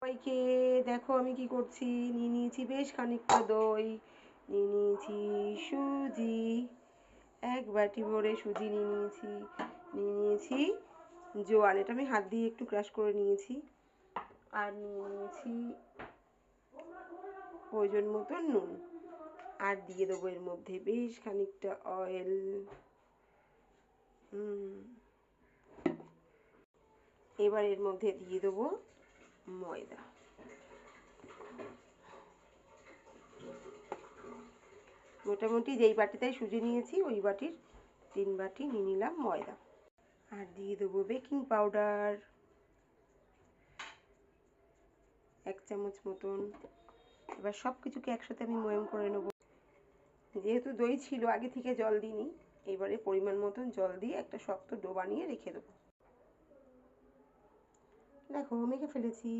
সবাইকে দেখো আমি কি করছি। নিয়ে নিয়েছি বেশ খানিকটা দই, নিয়ে নিয়েছি সুজি, এক বাটি ভরে সুজি নিয়ে নিয়েছি, নিয়ে নিয়েছি জোয়ান, এটা আমি হাত দিয়ে একটু ক্রাশ করে নিয়েছি, আর নিয়ে নিয়েছি প্রয়োজন মতো নুন, আর দিয়ে দেবো এর মধ্যে বেশ খানিকটা অয়েল। এবার এর মধ্যে দিয়ে দেবো ময়দা। মোটামুটি যেই বাটিটায় সুজি নিয়েছি ওই বাটির 3 বাটি নিয়ে নিলাম ময়দা, আর দিয়ে দেবো বেকিং পাউডার 1 চামচ মতন। এবার সব কিছুকে একসাথে আমি ময়াম করে নেব। যেহেতু দই ছিল আগে থেকে জল দিইনি, এবারে পরিমাণ মতন জল দিয়ে একটা শক্ত ডো বানিয়ে রেখে দেবো। দেখো মেখে ফেলেছি।